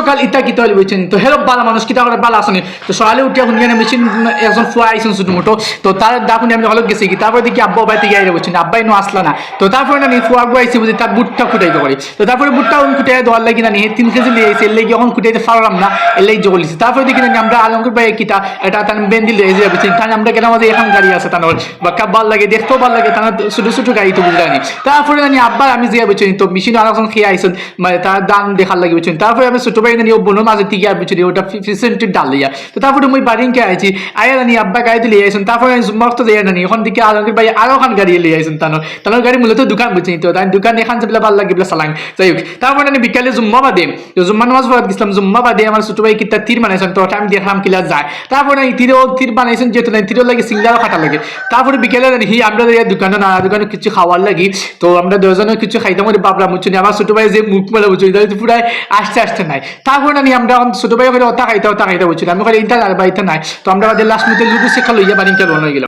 সকাল ইটা কিতা হইলে বুঝছেন তো হেরো বালা মানুষ কিতা করে বালা আসেনি তো সকালে উঠিয়া শুনিয়া মেশিন একজন ফুয়া আইসেন ছোটো মোটো তো তার ডাকুনি আমি হলত গেছি কি তারপরে দেখি আব্বা বাড়িতে গিয়ে বুঝছেন আব্বা ইনো আসলা না তো তারপরে আমি ফুয়া গো আইসি বুঝি তার বুটটা খুঁটাইতে পারি তো তারপরে বুটটা খুঁটাই দেওয়ার লাগি না নিয়ে 3 কেজি লিয়ে আইসি এর লাগি এখন খুঁটাইতে পারলাম না এর লাগি জগলিছি তারপরে দেখি না আমরা আলমগীর ভাই কিতা এটা তার বেন্দিল লিয়ে যাই বুঝছেন তাই আমরা গেলাম আমাদের এখন গাড়ি আছে তার বা কাব্বার লাগে দেখতেও ভালো লাগে তার ছোটো ছোটো গাড়ি তো বুঝলানি তারপরে আমি আব্বা আমি যে বুঝছেন তো মেশিন আরেকজন খেয়ে আইসেন মানে তার দান দেখার লাগে বুঝছেন তারপরে আমি ছোটো ভাই নিয়ে বোনো মাঝে থেকে আর বুঝছি ওটা 50 ডাল লইয়া তো তারপরে মুই বাড়িকে আইছি আয়া জানি আব্বা গাড়িতে লিয়ে আইসেন তারপরে মস্ত যাই জানি এখন দিকে আলমগীর ভাই আরো খান গাড়ি লিয়ে আইসেন তার গাড়ি মূলত দোকান বুঝছেন তো তাই দোকান এখান থেকে ভালো লাগে সালাং যাই হোক তারপরে আমি বিকালে জুম্মা বাদে জুম্মা নামাজ পড়া গেছিলাম জুম্মা বাদে আমার ছোটো ভাই কিতা তীর বানাইছেন তো আমি দেখলাম কিলা যায় তারপরে তীর বানাইছেন যেহেতু তীরও লাগে সিঙ্গারও খাটা লাগে তারপরে বিকেলে জানি আমরা দোকানে না দোকানে কিছু খাওয়ার লাগি তো আমরা দুজনে কিছু খাইতাম করে বাবরা বুঝছেন আমার ছোটো ভাই যে মুখ মেলা বুঝছি পুরাই আসতে নাই তারপরে আমি আমরা ছোটো ভাই ওটা খাইতে বুঝছি আমি ইন্টার বাড়িতে নাই তো আমরা লাস্ট মিনিটে লুডু শেখা লইয়া বাড়ি গেলাম